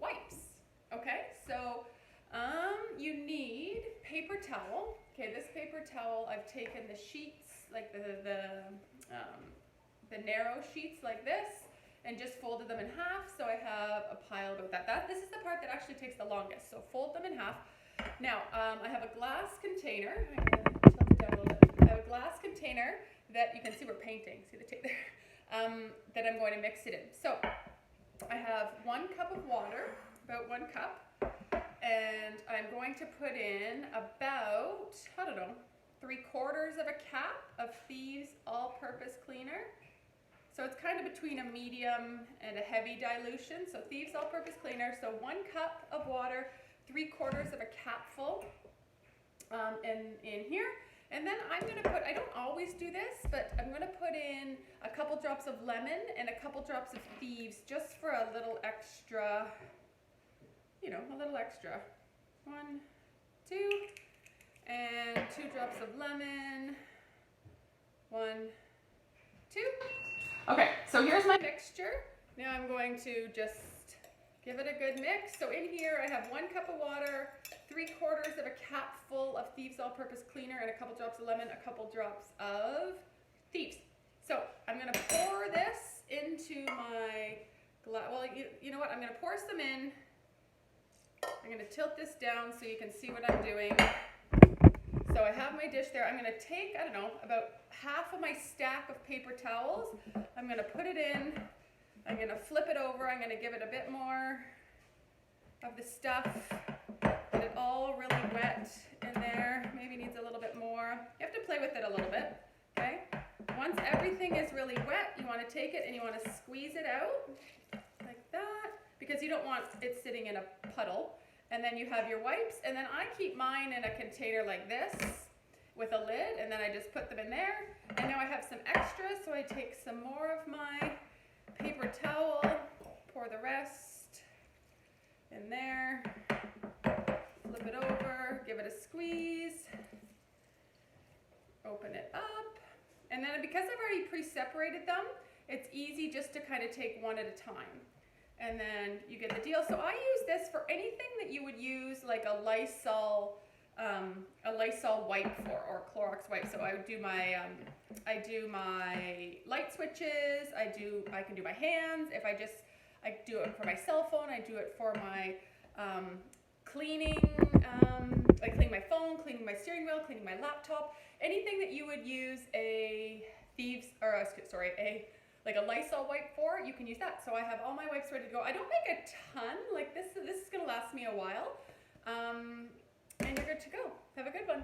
wipes. Okay, so you need paper towel. Okay, this paper towel, I've taken the sheets, like the narrow sheets like this, and just folded them in half. So I have a pile about that. This is the part that actually takes the longest. So fold them in half. Now I have a glass container. I'm going to tilt it down a little bit. I have a glass container that you can see we're painting. See the tape there? That I'm going to mix it in. So I have 1 cup of water, about 1 cup, and I'm going to put in about, I don't know, 3/4 of a cap of Thieves All-Purpose Cleaner. So it's kind of between a medium and a heavy dilution. So Thieves All-Purpose Cleaner. So 1 cup of water, 3/4 of a capful in here. And then I'm going to put, I don't always do this, but I'm going to put in a couple drops of lemon and a couple drops of Thieves just for a little extra, you know, a little extra. 1, 2, and 2 drops of lemon. 1, 2. Okay, so here's my mixture. Now I'm going to just give it a good mix. So in here I have 1 cup of water, 3/4 of a cap full of Thieves All-Purpose Cleaner, and a couple drops of lemon, a couple drops of Thieves. So I'm going to pour this into my glass. Well, you know what? I'm going to pour some in. I'm going to tilt this down so you can see what I'm doing. So I have my dish there. I'm going to take, I don't know, about half of my stack of paper towels. I'm going to put it in. I'm going to flip it over. I'm going to give it a bit more of the stuff. Get it all really wet in there. Maybe needs a little bit more. You have to play with it a little bit, okay? Once everything is really wet, you want to take it and you want to squeeze it out like that, because you don't want it sitting in a puddle. And then you have your wipes, and then I keep mine in a container like this with a lid, and then I just put them in there. And now I have some extra, so I take some more of my paper towel, pour the rest in there, flip it over, give it a squeeze, open it up, and then because I've already pre-separated them, it's easy just to kind of take one at a time. And then you get the deal. So I use this for anything that you would use like a Lysol wipe for, or Clorox wipe. So I do my light switches. I can do my hands. I do it for my cell phone. I do it for my cleaning. I clean my phone, cleaning my steering wheel, cleaning my laptop. Anything that you would use a Lysol wipe for, you can use that. So I have all my wipes ready to go. I don't make a ton. Like this is going to last me a while. And you're good to go. Have a good one.